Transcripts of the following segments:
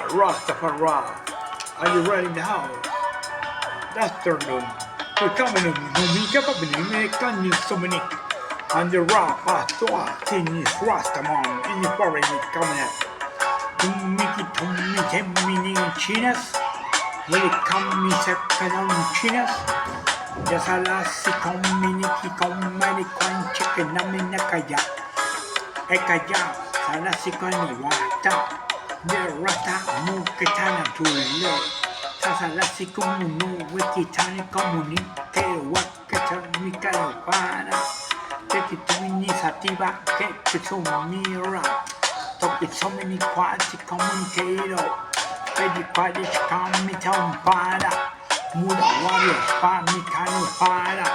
Rastafari. Are you ready to house? Afternoon. We're coming in. We kept up in the American so many. And the rock, Patwa, Tinis, Rastaman, in the foreign coming up. Tumiki, Temini, Chinas. Will it come me second on Chinas? Just a last community, comedy, chicken, Naminakaya. Ekaya, Salasikani, Wata. The Rata, Muketana to the Sasalasikum, no Wikitani Community, Wakata, Mikana. Take it to initiativa, take it to Mira. Talk it so many quality commentator. Ready Padish Kamitan Pada. Muda Warriors, Pamikano Pada.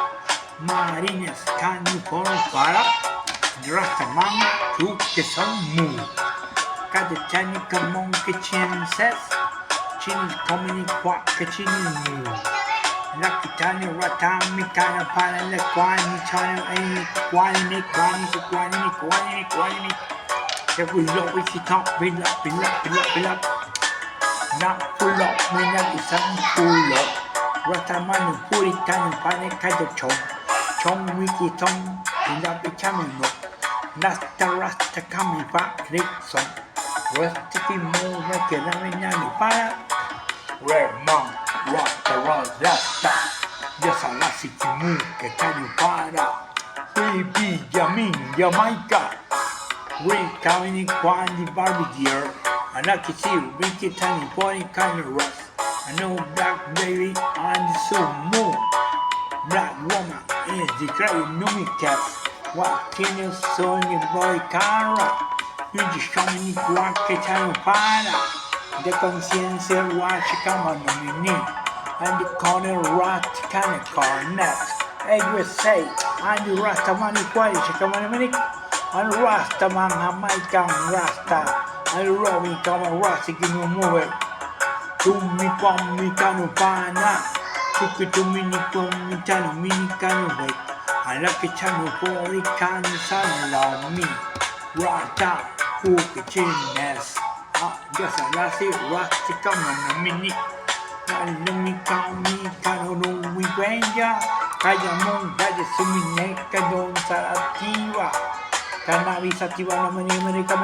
Marines, Kanu Para. Drastaman, took the sun move. Katachanika Monkey Chin says. Chin Comini Quack Chin move. Lakitani Ratami Kana Pana the Quani China Any Quani. If we look with the top, build up. Not full up, we not is some full up. Ratamanu Puritan Pana Kajo Chong Wiki Tom, build up the Chamino. Rasta coming back, Rick song. Rastiki Mo Makinamina Para. Rare Mom. Rasta, just a lassie move, que can you para? We be Jammin'G, Jamaica. We coming in Quandy Barbecue. And I can see Ricky Tiny Pony kind of rough. I know black baby and so moon. Black woman is the crying Numi cat. What can you so in your boy Cara? You just coming in Quandy para. The conciencia watch come on me and the corner rat kind of cornet. As you say, and the Rastamani quality come on a minute. And Rastaman Jamaican Rasta. And Robin come on Rasta give me move it. To me from me canu pana. Took it to me from me tanu mini canu wait. I like a channel for it can son love me. Rata, who the chiness. Just a lassie, Rasta come on a minute. And let me call me, Cano, we Granja. Kayamon, that is Sumine, Cadon, Sarativa. Canavi Sativa, no many American,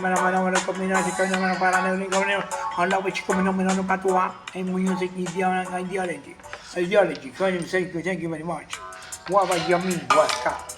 Manamana, Community, Parana, on love which coming on Patwa, and music ideology. Ideology, can you say thank you very much? What about your mean? What's up?